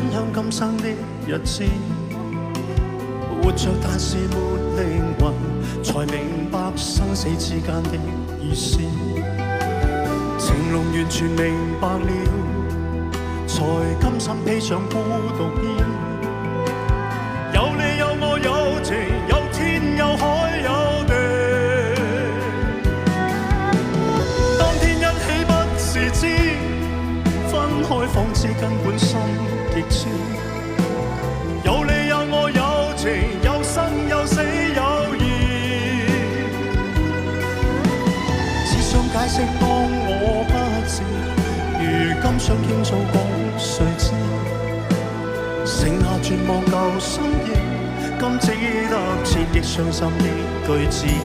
分享今生的日子，活着但是沒靈魂，才明白生死之間的意思。情濃完全明白了，才甘心披上孤獨衣。有你有我有情，有天有海有地。當天一起不是知，分開方知根本心極痴。有你有我有情，有生有死有義。只想解釋當我不知，如今想傾訴講誰知？剩下絕望舊心意，今只得千億傷心的句子。